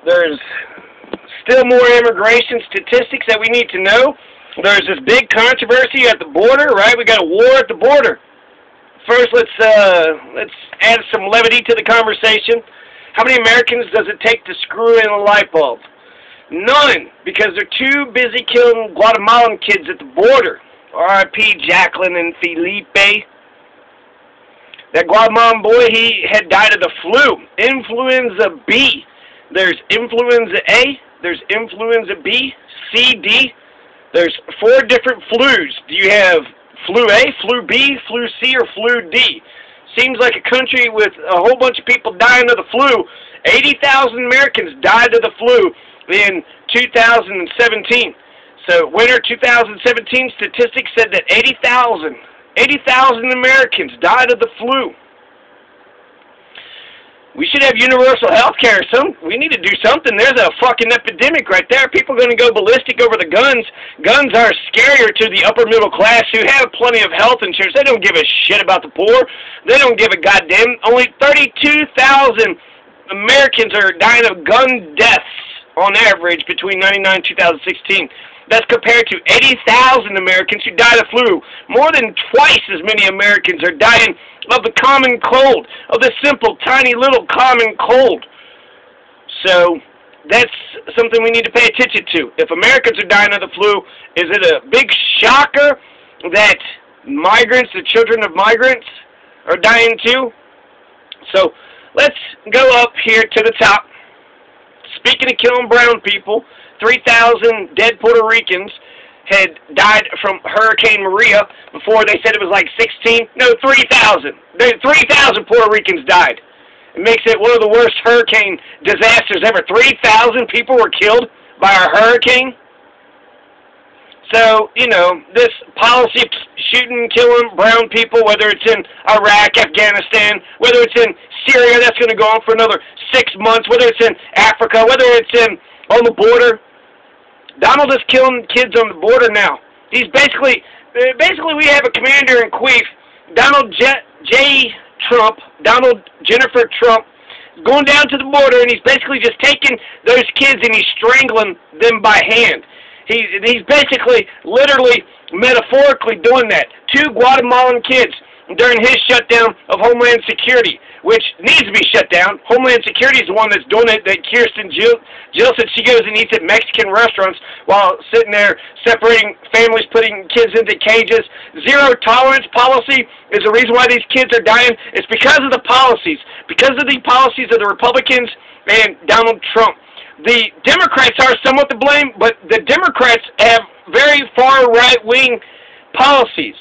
There's still more immigration statistics that we need to know. There's this big controversy at the border, right? We got a war at the border. First, let's add some levity to the conversation. How many Americans does it take to screw in a light bulb? None, because they're too busy killing Guatemalan kids at the border. R.I.P. Jacqueline and Felipe. That Guatemalan boy, he had died of the flu. Influenza B. There's influenza A. There's influenza B, C, D. There's 4 different flus. Do you have flu A, flu B, flu C, or flu D? Seems like a country with a whole bunch of people dying of the flu. 80,000 Americans died of the flu in 2017. So winter 2017 statistics said that 80,000 Americans died of the flu. We should have universal health care. We need to do something. There's a fucking epidemic right there. People are going to go ballistic over the guns. Guns are scarier to the upper middle class who have plenty of health insurance. They don't give a shit about the poor. They don't give a goddamn. Only 32,000 Americans are dying of gun deaths on average between 1999 and 2016. That's compared to 80,000 Americans who died of flu. More than twice as many Americans are dying of the common cold, of the simple, tiny, little common cold. So that's something we need to pay attention to. If Americans are dying of the flu, is it a big shocker that migrants, the children of migrants, are dying too? So let's go up here to the top. Speaking of killing brown people, 3,000 dead Puerto Ricans had died from Hurricane Maria. Before they said it was like 16. No, 3,000. 3,000 Puerto Ricans died. It makes it one of the worst hurricane disasters ever. 3,000 people were killed by a hurricane. So, you know, this policy of shooting, killing brown people, whether it's in Iraq, Afghanistan, whether it's in Syria, that's going to go on for another 6 months, whether it's in Africa, whether it's on the border. Donald is killing kids on the border now. He's basically we have a commander-in-chief, Donald Jennifer Trump, going down to the border, and he's basically just taking those kids and he's strangling them by hand. He's basically, literally, metaphorically doing that. 2 Guatemalan kids during his shutdown of Homeland Security, which needs to be shut down. Homeland Security is the one that's doing it, that Kirsten Jill said she goes and eats at Mexican restaurants while sitting there separating families, putting kids into cages. Zero tolerance policy is the reason why these kids are dying. It's because of the policies. Because of the policies of the Republicans and Donald Trump. The Democrats are somewhat to blame, but the Democrats have very far right-wing policies.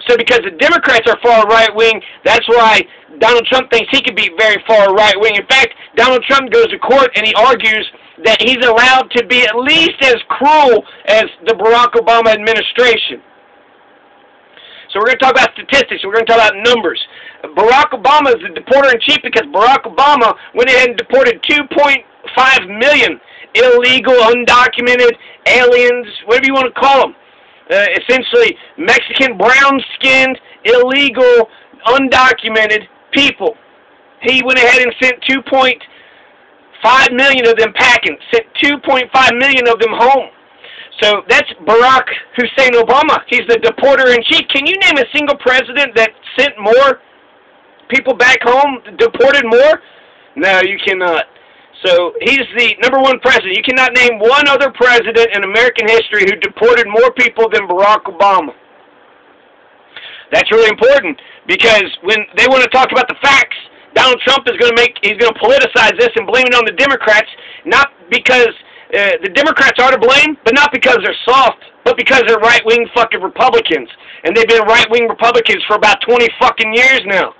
So because the Democrats are far right-wing, that's why Donald Trump thinks he could be very far right-wing. In fact, Donald Trump goes to court and he argues that he's allowed to be at least as cruel as the Barack Obama administration. So we're going to talk about statistics. We're going to talk about numbers. Barack Obama is the deporter-in-chief because Barack Obama went ahead and deported 2.5 million illegal, undocumented aliens, whatever you want to call them. Essentially Mexican, brown-skinned, illegal, undocumented people. He went ahead and sent 2.5 million of them packing, sent 2.5 million of them home. So that's Barack Hussein Obama. He's the deporter-in-chief. Can you name a single president that sent more people back home, deported more? No, you cannot. So he's the #1 president. You cannot name one other president in American history who deported more people than Barack Obama. That's really important because when they want to talk about the facts, Donald Trump is going to politicize this and blame it on the Democrats, not because the Democrats are to blame, but not because they're soft, but because they're right-wing fucking Republicans. And they've been right-wing Republicans for about 20 fucking years now.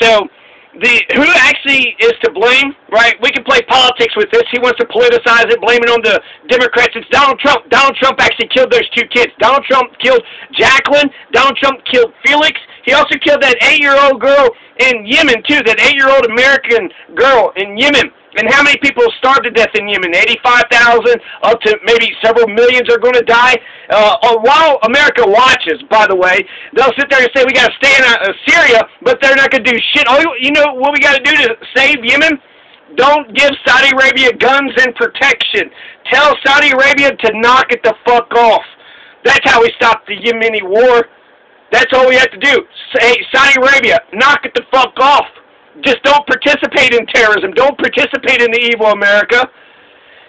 So who actually is to blame, right? We can play politics with this. He wants to politicize it, blame it on the Democrats. It's Donald Trump. Donald Trump actually killed those 2 kids. Donald Trump killed Jacqueline. Donald Trump killed Felix. He also killed that 8-year-old girl in Yemen, too, that 8-year-old American girl in Yemen. And how many people starved to death in Yemen? 85,000, up to maybe several millions are going to die. While America watches, by the way, they'll sit there and say we got to stay in Syria, but they're not going to do shit. You know what we got to do to save Yemen? Don't give Saudi Arabia guns and protection. Tell Saudi Arabia to knock it the fuck off. That's how we stop the Yemeni war. That's all we have to do. Say, Saudi Arabia, knock it the fuck off. Just don't participate in terrorism. Don't participate in the evil America.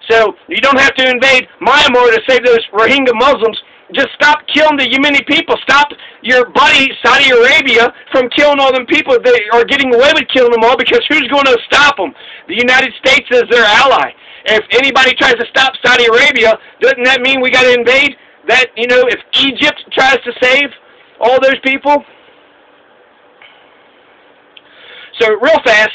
So you don't have to invade Myanmar to save those Rohingya Muslims. Just stop killing the Yemeni people. Stop your buddy Saudi Arabia from killing all them people. They are getting away with killing them all because who's going to stop them? The United States is their ally. If anybody tries to stop Saudi Arabia, doesn't that mean we got to invade? That, you know, if Egypt tries to save all those people? So real fast,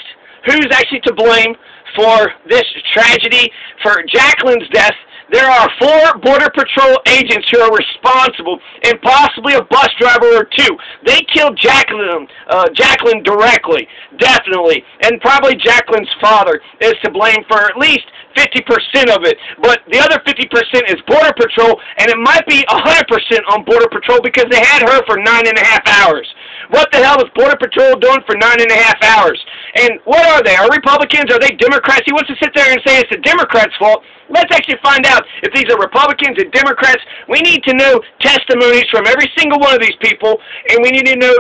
who's actually to blame for this tragedy, for Jacqueline's death? There are 4 Border Patrol agents who are responsible, and possibly a bus driver or 2. They killed Jacqueline directly, definitely, and probably Jacqueline's father is to blame for at least 50% of it. But the other 50% is Border Patrol, and it might be 100% on Border Patrol because they had her for 9.5 hours. What the hell is Border Patrol doing for 9.5 hours? And what are they? Are Republicans? Are they Democrats? He wants to sit there and say it's the Democrats' fault. Let's actually find out if these are Republicans and Democrats. We need to know testimonies from every single one of these people, and we need to know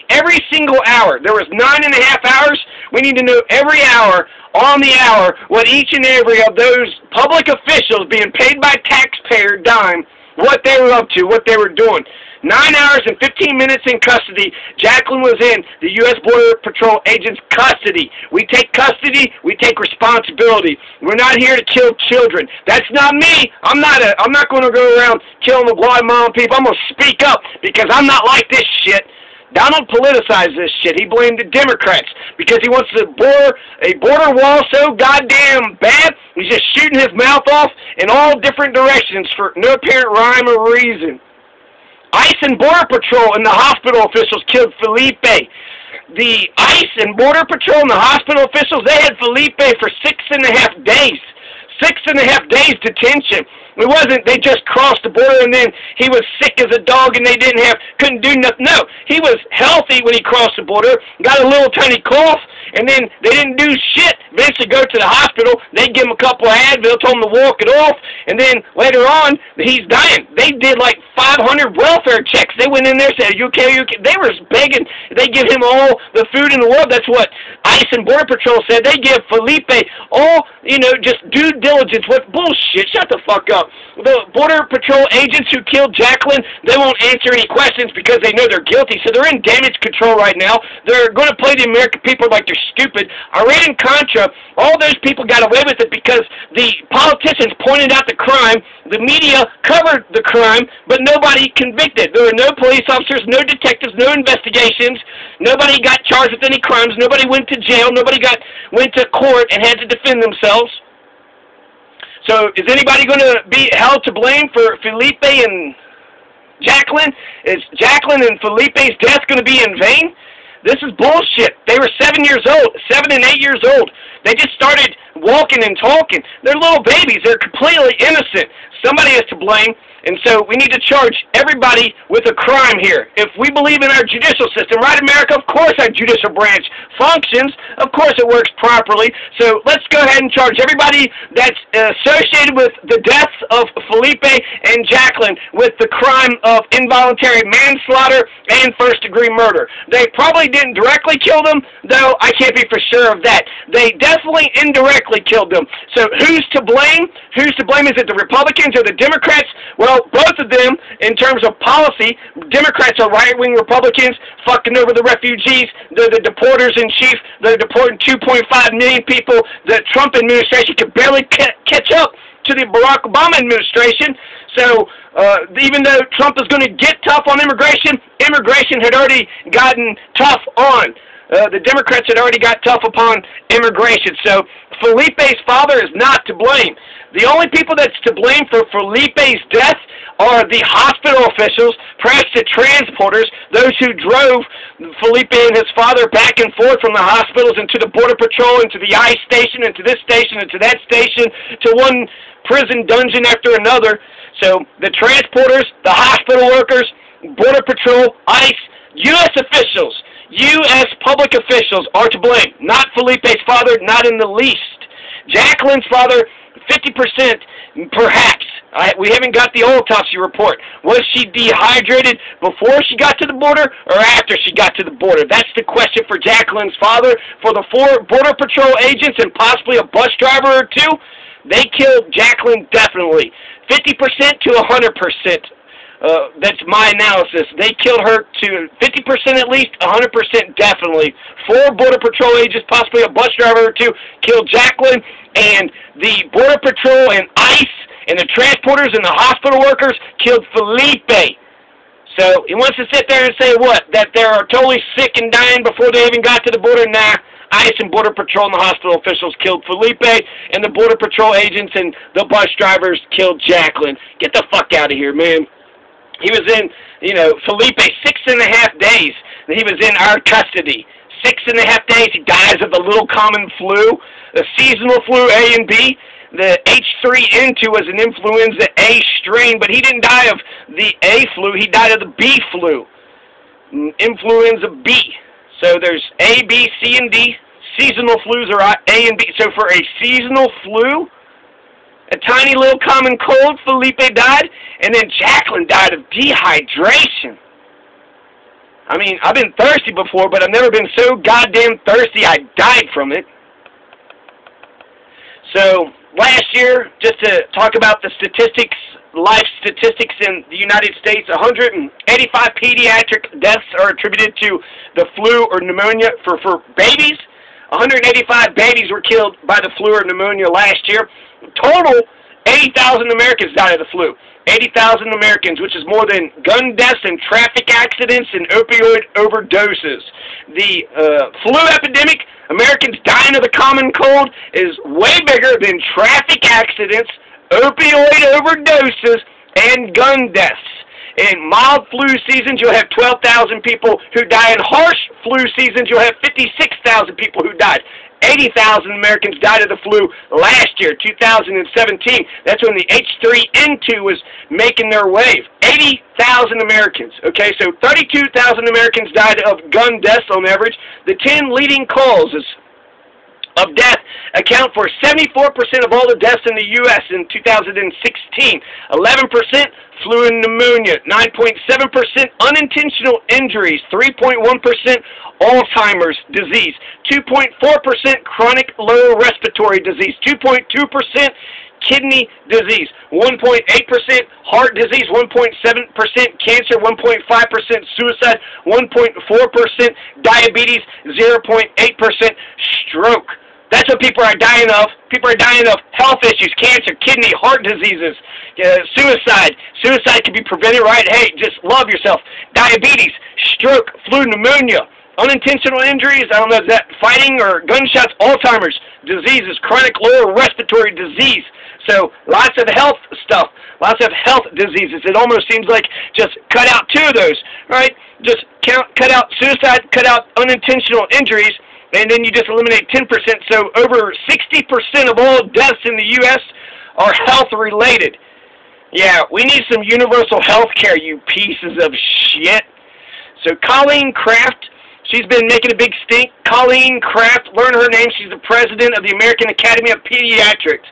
every single hour. There was 9.5 hours. We need to know every hour, on the hour, what each and every of those public officials being paid by taxpayer dime, what they were up to, what they were doing. 9 hours and 15 minutes in custody. Jacqueline was in the U.S. Border Patrol agent's custody. We take custody, we take responsibility. We're not here to kill children. That's not me. I'm not going to go around killing the Guatemalan people. I'm going to speak up because I'm not like this shit. Donald politicized this shit. He blamed the Democrats because he wants to bore a border wall so goddamn bad. He's just shooting his mouth off in all different directions for no apparent rhyme or reason. ICE and Border Patrol and the hospital officials killed Felipe. The ICE and Border Patrol and the hospital officials, they had Felipe for 6.5 days. 6.5 days detention. It wasn't they just crossed the border and then he was sick as a dog and they couldn't do nothing. No, he was healthy when he crossed the border, got a little tiny cough, and then they didn't do shit. Eventually go to the hospital, they give him a couple of Advil, told him to walk it off, and then later on, he's dying. They did like 500 welfare checks. They went in there and said, are you okay, are you okay? They were begging. They give him all the food in the world. That's what ICE and Border Patrol said. They give Felipe all, just due diligence. What bullshit? Shut the fuck up. The Border Patrol agents who killed Jacqueline, they won't answer any questions because they know they're guilty. So they're in damage control right now. They're going to play the American people like they're stupid. Iran and Contra, all those people got away with it because the politicians pointed out the crime. The media covered the crime, but nobody convicted. There were no police officers, no detectives, no investigations. Nobody got charged with any crimes. Nobody went to jail. Nobody went to court and had to defend themselves. So is anybody going to be held to blame for Felipe and Jacqueline? Is Jacqueline and Felipe's death going to be in vain? This is bullshit. They were 7 years old, 7 and 8 years old. They just started walking and talking. They're little babies. They're completely innocent. Somebody is to blame. And so we need to charge everybody with a crime here. If we believe in our judicial system, right, America, of course our judicial branch functions. Of course it works properly. So let's go ahead and charge everybody that's associated with the deaths of Felipe and Jacqueline with the crime of involuntary manslaughter and first-degree murder. They probably didn't directly kill them, though I can't be for sure of that. They definitely indirectly killed them. So who's to blame? Who's to blame? Is it the Republicans or the Democrats? Well, both of them, in terms of policy, Democrats are right-wing Republicans fucking over the refugees. They're the deporters-in-chief. They're deporting 2.5 million people. The Trump administration could barely catch up to the Barack Obama administration. So even though Trump is going to get tough on immigration, immigration had already gotten tough on. The Democrats had already got tough upon immigration. So Felipe's father is not to blame. The only people that's to blame for Felipe's death are the hospital officials, perhaps the transporters, those who drove Felipe and his father back and forth from the hospitals into the Border Patrol, into the ICE station, into this station, into that station, to one prison dungeon after another. So the transporters, the hospital workers, Border Patrol, ICE, U.S. officials, U.S. public officials are to blame. Not Felipe's father, not in the least. Jacqueline's father, 50%, perhaps. We haven't got the autopsy report. Was she dehydrated before she got to the border or after she got to the border? That's the question for Jacqueline's father. For the 4 Border Patrol agents and possibly a bus driver or 2, they killed Jacqueline definitely. 50% to 100%. That's my analysis. They killed her to 50% at least, 100% definitely. 4 Border Patrol agents, possibly a bus driver or 2, killed Jacqueline, and the Border Patrol and ICE and the transporters and the hospital workers killed Felipe. So he wants to sit there and say what? That they are totally sick and dying before they even got to the border? Nah. ICE and Border Patrol and the hospital officials killed Felipe, and the Border Patrol agents and the bus drivers killed Jacqueline. Get the fuck out of here, man. He was in, Felipe, 6.5 days that he was in our custody. 6.5 days, he dies of the little common flu, the seasonal flu A and B. The H3N2 was an influenza A strain, but he didn't die of the A flu. He died of the B flu, influenza B. So there's A, B, C, and D. Seasonal flus are A and B. So for a seasonal flu, a tiny little common cold, Felipe died, and then Jacqueline died of dehydration. I mean, I've been thirsty before, but I've never been so goddamn thirsty I died from it. So, last year, just to talk about the statistics, life statistics in the United States, 185 pediatric deaths are attributed to the flu or pneumonia for babies. 185 babies were killed by the flu or pneumonia last year. Total, 80,000 Americans died of the flu. 80,000 Americans, which is more than gun deaths and traffic accidents and opioid overdoses. The flu epidemic, Americans dying of the common cold, is way bigger than traffic accidents, opioid overdoses, and gun deaths. In mild flu seasons, you'll have 12,000 people who die. In harsh flu seasons, you'll have 56,000 people who died. 80,000 Americans died of the flu last year, 2017. That's when the H3N2 was making their wave. 80,000 Americans. Okay, so 32,000 Americans died of gun deaths on average. The 10 leading causes of death account for 74% of all the deaths in the U.S. in 2016. 11% flu and pneumonia, 9.7% unintentional injuries, 3.1% Alzheimer's disease, 2.4% chronic lower respiratory disease, 2.2% kidney disease, 1.8% heart disease, 1.7% cancer, 1.5% suicide, 1.4% diabetes, 0.8% stroke. That's what people are dying of. People are dying of health issues, cancer, kidney, heart diseases, suicide. Suicide can be prevented, right? Hey, just love yourself. Diabetes, stroke, flu, pneumonia, unintentional injuries, I don't know, is that fighting or gunshots, Alzheimer's diseases, chronic lower respiratory disease. So lots of health stuff, lots of health diseases. It almost seems like just cut out 2 of those, right? Just cut out suicide, cut out unintentional injuries, and then you just eliminate 10%. So over 60% of all deaths in the U.S. are health-related. Yeah, we need some universal health care, you pieces of shit. So Colleen Kraft, she's been making a big stink. Colleen Kraft, learn her name. She's the president of the American Academy of Pediatrics.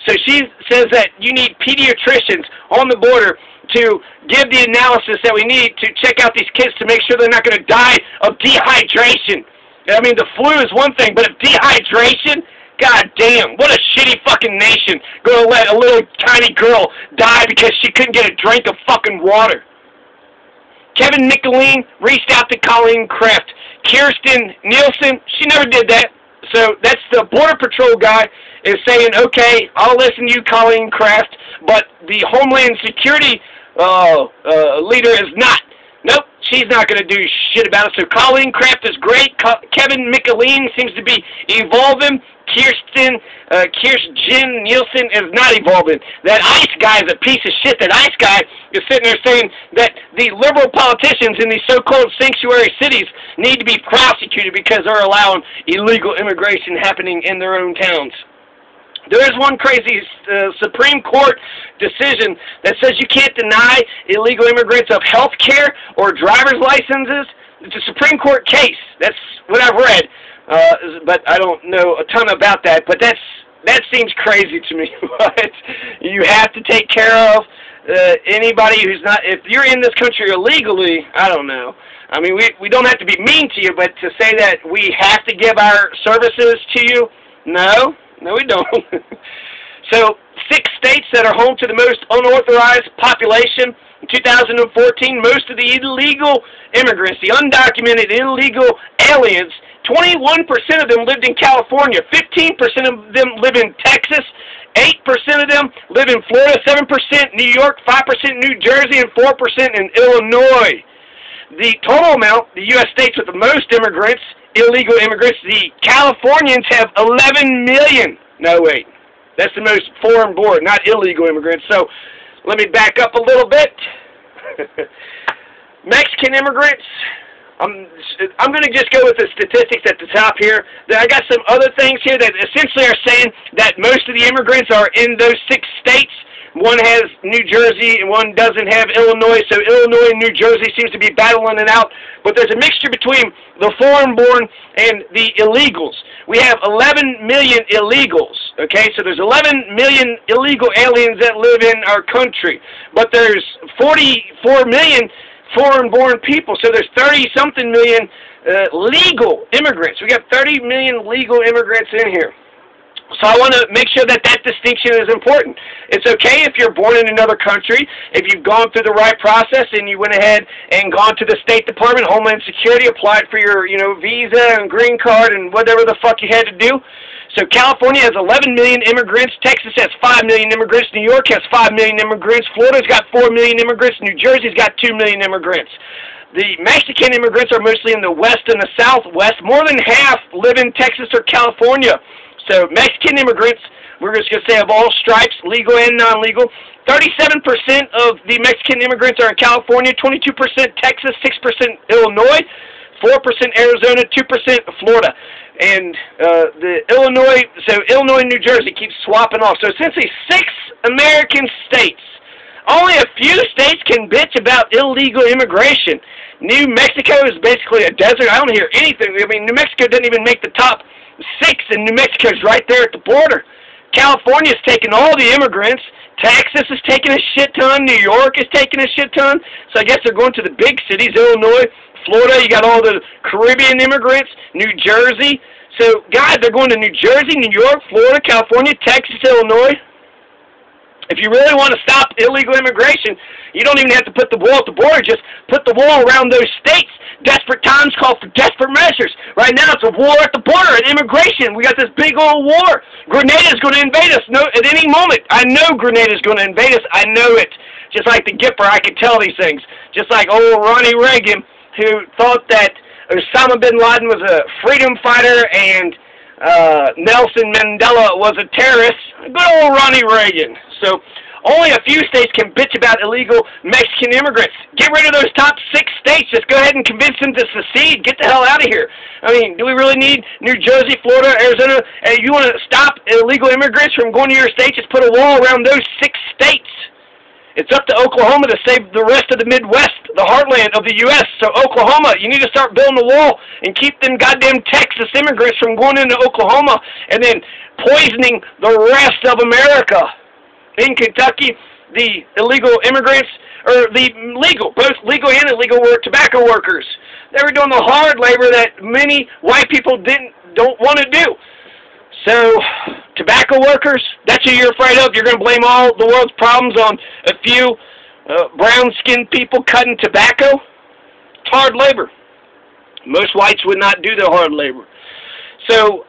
So she says that you need pediatricians on the border to give the analysis that we need to check out these kids to make sure they're not going to die of dehydration. I mean, the flu is one thing, but if dehydration, god damn, what a shitty fucking nation going to let a little tiny girl die because she couldn't get a drink of fucking water. Kevin McAleen reached out to Colleen Kraft. Kirsten Nielsen, she never did that. So that's the Border Patrol guy is saying, okay, I'll listen to you, Colleen Kraft, but the Homeland Security leader is not. Nope, she's not going to do shit about it. So Colleen Kraft is great. Kevin McAleen seems to be evolving. Kirsten Nielsen is not evolving. That ICE guy is a piece of shit. That ICE guy is sitting there saying that the liberal politicians in these so-called sanctuary cities need to be prosecuted because they're allowing illegal immigration happening in their own towns. There is one crazy Supreme Court decision that says you can't deny illegal immigrants of health care or driver's licenses. It's a Supreme Court case. That's what I've read. But I don't know a ton about that. But that's that seems crazy to me. But you have to take care of anybody who's not, if you're in this country illegally, I don't know. I mean, we don't have to be mean to you, but to say that we have to give our services to you, no, we don't. So, 6 states that are home to the most unauthorized population. In 2014, most of the illegal immigrants, the undocumented illegal aliens, 21% of them lived in California, 15% of them live in Texas, 8% of them live in Florida, 7% New York, 5% New Jersey, and 4% in Illinois. The total amount, the U.S. states with the most immigrants, illegal immigrants, the Californians have 11 million. No, wait. That's the most foreign-born, not illegal immigrants. So let me back up a little bit. Mexican immigrants, I'm going to just go with the statistics at the top here. I got some other things here that essentially are saying that most of the immigrants are in those 6 states. One has New Jersey and one doesn't have Illinois, so Illinois and New Jersey seems to be battling it out. But there's a mixture between the foreign-born and the illegals. We have 11 million illegals, okay? So there's 11 million illegal aliens that live in our country. But there's 44 million foreign-born people, so there's 30-something million legal immigrants. We got 30 million legal immigrants in here. So I want to make sure that that distinction is important. It's okay if you're born in another country, if you've gone through the right process and you went ahead and gone to the State Department, Homeland Security, applied for your, visa and green card and whatever the fuck you had to do. So California has 11 million immigrants, Texas has 5 million immigrants, New York has 5 million immigrants, Florida's got 4 million immigrants, New Jersey's got 2 million immigrants. The Mexican immigrants are mostly in the west and the southwest. More than half live in Texas or California. So Mexican immigrants, we're just going to say of all stripes, legal and non-legal. 37% of the Mexican immigrants are in California, 22% Texas, 6% Illinois, 4% Arizona, 2% Florida. And Illinois and New Jersey keep swapping off. So essentially 6 American states. Only a few states can bitch about illegal immigration. New Mexico is basically a desert. I don't hear anything. I mean, New Mexico doesn't even make the top 6, and New Mexico's right there at the border. California's taking all the immigrants. Texas is taking a shit ton. New York is taking a shit ton. So I guess they're going to the big cities. Illinois, Florida, you got all the Caribbean immigrants. New Jersey. So, guys, they're going to New Jersey, New York, Florida, California, Texas, Illinois. If you really want to stop illegal immigration, you don't even have to put the wall at the border. Just put the wall around those states. Desperate times call for desperate measures. Right now, it's a war at the border, at immigration. We got this big old war. Grenada's going to invade us at any moment. I know Grenada's going to invade us. I know it. Just like the Gipper, I can tell these things. Just like old Ronnie Reagan, who thought that Osama bin Laden was a freedom fighter and Nelson Mandela was a terrorist. Good old Ronnie Reagan. So only a few states can bitch about illegal Mexican immigrants. Get rid of those top 6 states. Just go ahead and convince them to secede. Get the hell out of here. I mean, do we really need New Jersey, Florida, Arizona? If you want to stop illegal immigrants from going to your state, just put a wall around those 6 states. It's up to Oklahoma to save the rest of the Midwest, the heartland of the U.S. So Oklahoma, you need to start building a wall and keep them goddamn Texas immigrants from going into Oklahoma and then poisoning the rest of America. In Kentucky, the illegal immigrants, or the legal, both legal and illegal tobacco workers, they were doing the hard labor that many white people don't want to do. So, tobacco workers, that's who you're afraid of. You're going to blame all the world's problems on a few brown-skinned people cutting tobacco? It's hard labor. Most whites would not do the hard labor. So,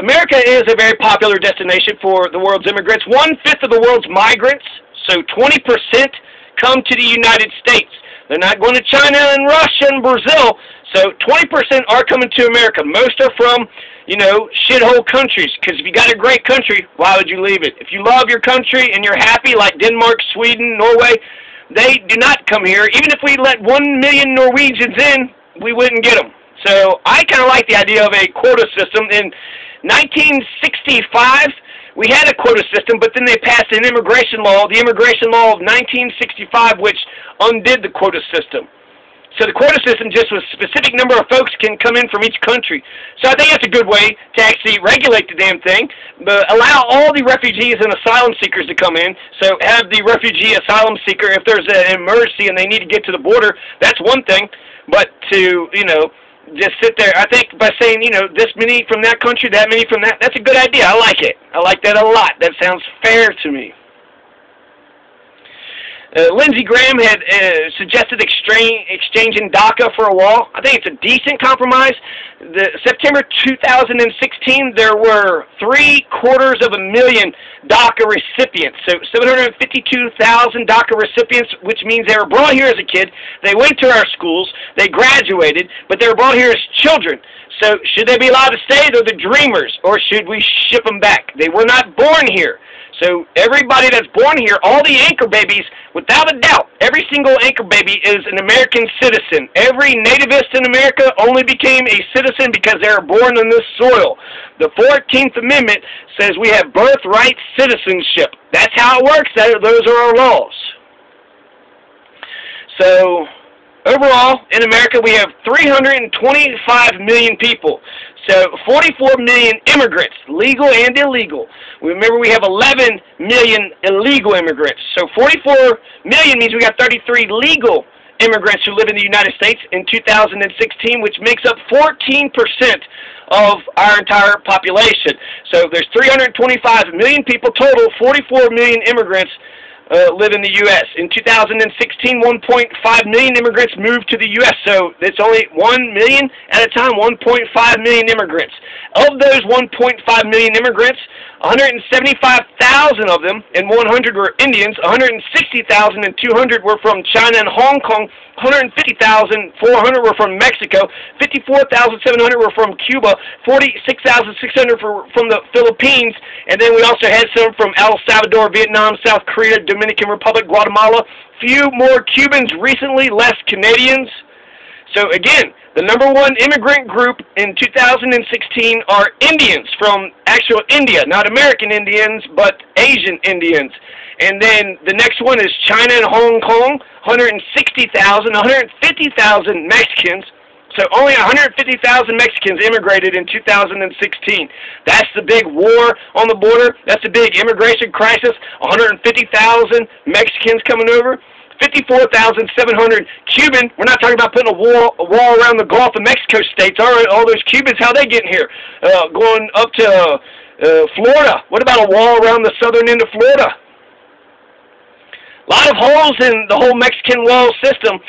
America is a very popular destination for the world's immigrants. 1/5 of the world's migrants, so 20%, come to the United States. They're not going to China and Russia and Brazil, so 20% are coming to America. Most are from, shithole countries, because if you got a great country, why would you leave it? If you love your country and you're happy, like Denmark, Sweden, Norway, they do not come here. Even if we let 1 million Norwegians in, we wouldn't get them. So I kind of like the idea of a quota system. In 1965, we had a quota system, but then they passed an immigration law, the Immigration Law of 1965, which undid the quota system. So the quota system just was a specific number of folks can come in from each country. So I think that's a good way to actually regulate the damn thing, but allow all the refugees and asylum seekers to come in. So have the refugee asylum seeker, if there's an emergency and they need to get to the border, that's one thing. But to, just sit there, I think by saying, this many from that country, that many from that, that's a good idea. I like it. I like that a lot. That sounds fair to me. Lindsey Graham had suggested exchanging DACA for a wall. I think it's a decent compromise. September 2016, there were 750,000 DACA recipients. So 752,000 DACA recipients, which means they were brought here as a kid. They went to our schools. They graduated, but they were brought here as children. So should they be allowed to stay? They're the dreamers, or should we ship them back? They were not born here. So everybody that's born here, all the anchor babies, without a doubt, every single anchor baby is an American citizen. Every nativist in America only became a citizen because they were born on this soil. The 14th Amendment says we have birthright citizenship. That's how it works. Those are our laws. So overall, in America, we have 325 million people. So 44 million immigrants, legal and illegal. Remember, we have 11 million illegal immigrants. So 44 million means we got 33 legal immigrants who live in the United States in 2016, which makes up 14% of our entire population. So there's 325 million people total, 44 million immigrants live in the U.S. In 2016, 1.5 million immigrants moved to the U.S., so it's only 1 million at a time, 1.5 million immigrants. Of those 1.5 million immigrants, 175,000 of them, and 100 were Indians, 160,000 and 200 were from China and Hong Kong, 150,400 were from Mexico, 54,700 were from Cuba, 46,600 from the Philippines, and then we also had some from El Salvador, Vietnam, South Korea, Dominican Republic, Guatemala. Few more Cubans recently, less Canadians. So again, the #1 immigrant group in 2016 are Indians from actual India, not American Indians, but Asian Indians. And then the next one is China and Hong Kong, 160,000, 150,000 Mexicans. So only 150,000 Mexicans immigrated in 2016. That's the big war on the border. That's the big immigration crisis. 150,000 Mexicans coming over. 54,700 Cuban. We're not talking about putting a wall around the Gulf of Mexico states. All those Cubans, how they getting here? Going up to Florida. What about a wall around the southern end of Florida? A lot of holes in the whole Mexican wall system.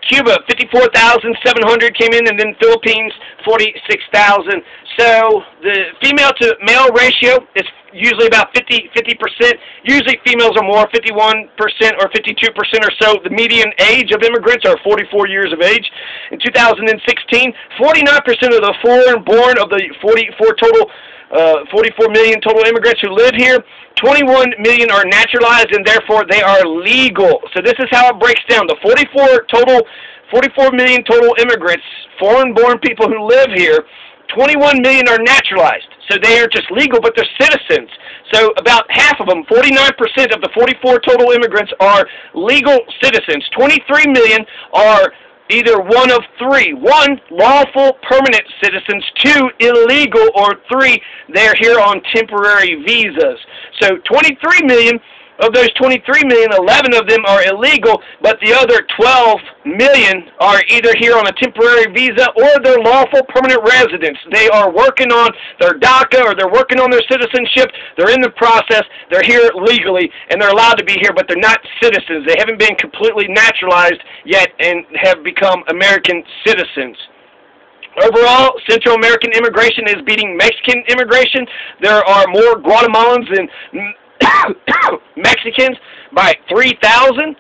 Cuba, 54,700 came in, and then Philippines, 46,000. So the female-to-male ratio is usually about 50%. Usually females are more, 51% or 52% or so. The median age of immigrants are 44 years of age. In 2016, 49% of the foreign-born of the 44 million total immigrants who live here, 21 million are naturalized, and therefore they are legal. So this is how it breaks down. The 44 million total immigrants, foreign-born people who live here, 21 million are naturalized. So they are just legal, but they're citizens. So about half of them, 49% of the 44 total immigrants are legal citizens. 23 million are either one of three. 1, lawful permanent citizens. 2, illegal. Or 3, they're here on temporary visas. So 23 million of those 23 million, 11 of them are illegal, but the other 12 million are either here on a temporary visa or they're lawful permanent residents. They are working on their DACA or they're working on their citizenship. They're in the process. They're here legally, and they're allowed to be here, but they're not citizens. They haven't been completely naturalized yet and have become American citizens. Overall, Central American immigration is beating Mexican immigration. There are more Guatemalans than Mexicans by 3,000.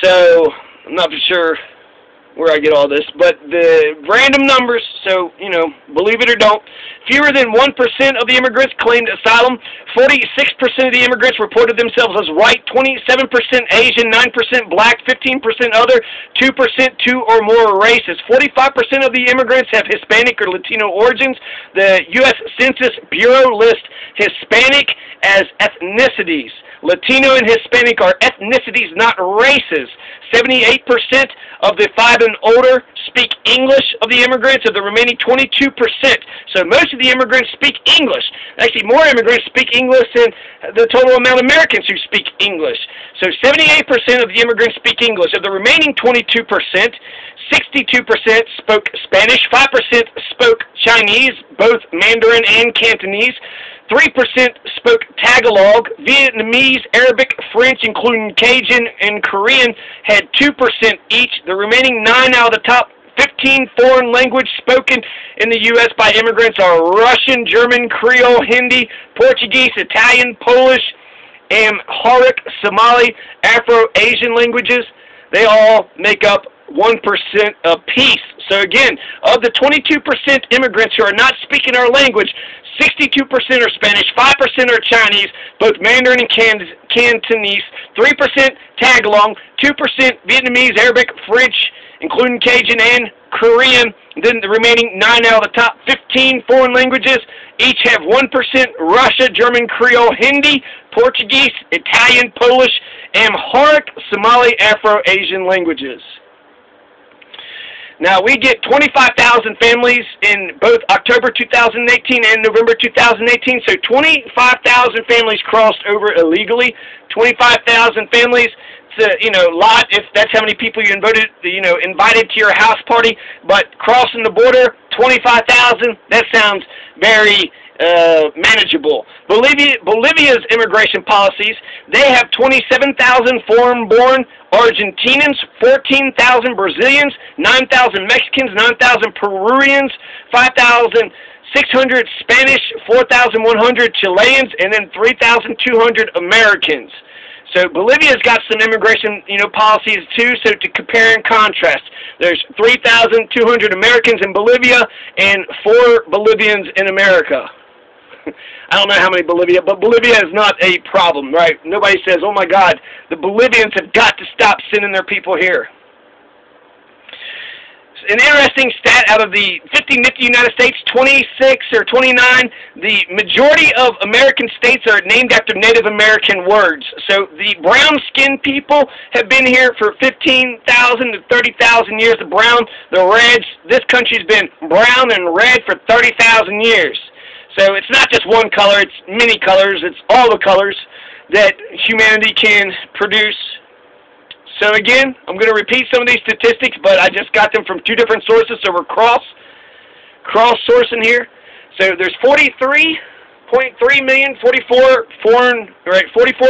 So I'm not for sure where I get all this, but the random numbers, so, believe it or don't, fewer than 1% of the immigrants claimed asylum, 46% of the immigrants reported themselves as white, 27% Asian, 9% black, 15% other, 2% 2 or more races. 45% of the immigrants have Hispanic or Latino origins. The U.S. Census Bureau lists Hispanic as ethnicities. Latino and Hispanic are ethnicities, not races. 78% of the 5 and older speak English of the immigrants, of the remaining 22%. So most of the immigrants speak English. Actually, more immigrants speak English than the total amount of Americans who speak English. So 78% of the immigrants speak English. Of the remaining 22%, 62% spoke Spanish, 5% spoke Chinese, both Mandarin and Cantonese, 3% spoke Tagalog, Vietnamese, Arabic, French, including Cajun and Korean, had 2% each. The remaining 9 out of the top 15 foreign language spoken in the U.S. by immigrants are Russian, German, Creole, Hindi, Portuguese, Italian, Polish, Amharic, Somali, Afro-Asian languages. They all make up 1% apiece. So again, of the 22% immigrants who are not speaking our language, 62% are Spanish, 5% are Chinese, both Mandarin and Cantonese, 3% Tagalog, 2% Vietnamese, Arabic, French, including Cajun and Korean. Then the remaining 9 out of the top 15 foreign languages each have 1% Russia, German, Creole, Hindi, Portuguese, Italian, Polish, Amharic, Somali, Afro-Asian languages. Now, we get 25,000 families in both October 2018 and November 2018, so 25,000 families crossed over illegally. 25,000 families, it's a lot if that's how many people you invited to your house party, but crossing the border, 25,000, that sounds very manageable. Bolivia's immigration policies, they have 27,000 foreign-born Argentinians, 14,000 Brazilians, 9,000 Mexicans, 9,000 Peruvians, 5,600 Spanish, 4,100 Chileans, and then 3,200 Americans. So Bolivia's got some immigration, policies too. So to compare and contrast, there's 3,200 Americans in Bolivia and 4 Bolivians in America. I don't know how many Bolivia, but Bolivia is not a problem, right? Nobody says, oh my God, the Bolivians have got to stop sending their people here. An interesting stat out of the 50 nifty United States, 26 or 29, the majority of American states are named after Native American words. So the brown-skinned people have been here for 15,000 to 30,000 years. The brown, the reds, this country's been brown and red for 30,000 years. So it's not just one color, it's many colors, it's all the colors that humanity can produce. So again, I'm going to repeat some of these statistics, but I just got them from 2 different sources, so we're cross-sourcing here. So there's 43.3 million, 44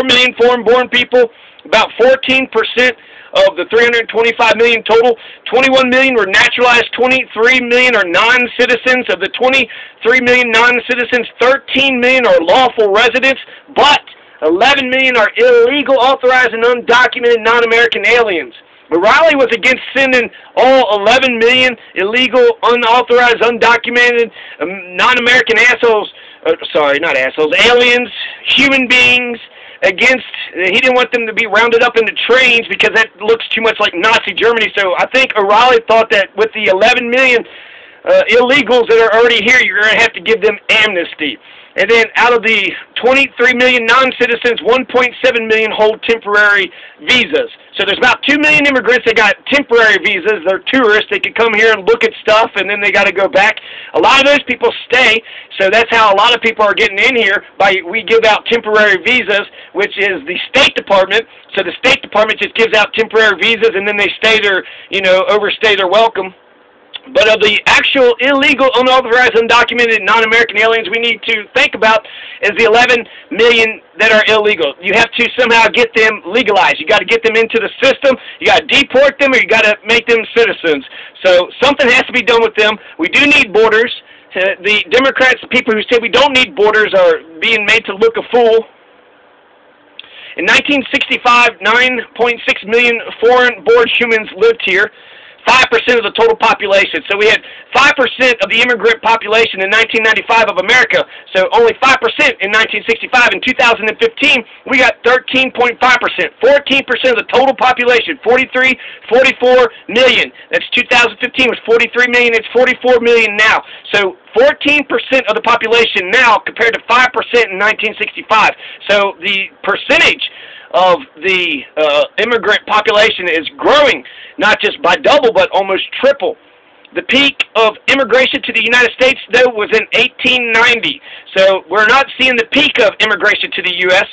million foreign-born people, about 14% of the 325 million total. 21 million were naturalized, 23 million are non-citizens. Of the 23 million non-citizens, 13 million are lawful residents, but 11 million are illegal, authorized, and undocumented non-American aliens. But Riley was against sending all 11 million illegal, unauthorized, undocumented, non-American aliens, human beings, he didn't want them to be rounded up into trains because that looks too much like Nazi Germany. So I think O'Reilly thought that with the 11 million illegals that are already here, you're going to have to give them amnesty. And then out of the 23 million non-citizens, 1.7 million hold temporary visas. So there's about 2 million immigrants that got temporary visas. They're tourists. They can come here and look at stuff, and then they got to go back. A lot of those people stay, so that's how a lot of people are getting in here. We give out temporary visas, which is the State Department. So the State Department just gives out temporary visas, and then they stay there, overstay their welcome. But of the actual illegal, unauthorized, undocumented, non-American aliens we need to think about is the 11 million that are illegal. You have to somehow get them legalized. You got to get them into the system. You got to deport them, or you got to make them citizens. So something has to be done with them. We do need borders. The Democrats, the people who say we don't need borders, are being made to look a fool. In 1965, 9.6 million foreign-born humans lived here. 5% of the total population. So we had 5% of the immigrant population in 1995 of America. So only 5% in 1965. In 2015, we got 13.5%. 14% of the total population. 44 million. That's 2015 was 43 million. It's 44 million now. So 14% of the population now compared to 5% in 1965. So the percentage of the immigrant population is growing, not just by double, but almost triple. The peak of immigration to the United States, though, was in 1890. So we're not seeing the peak of immigration to the U.S.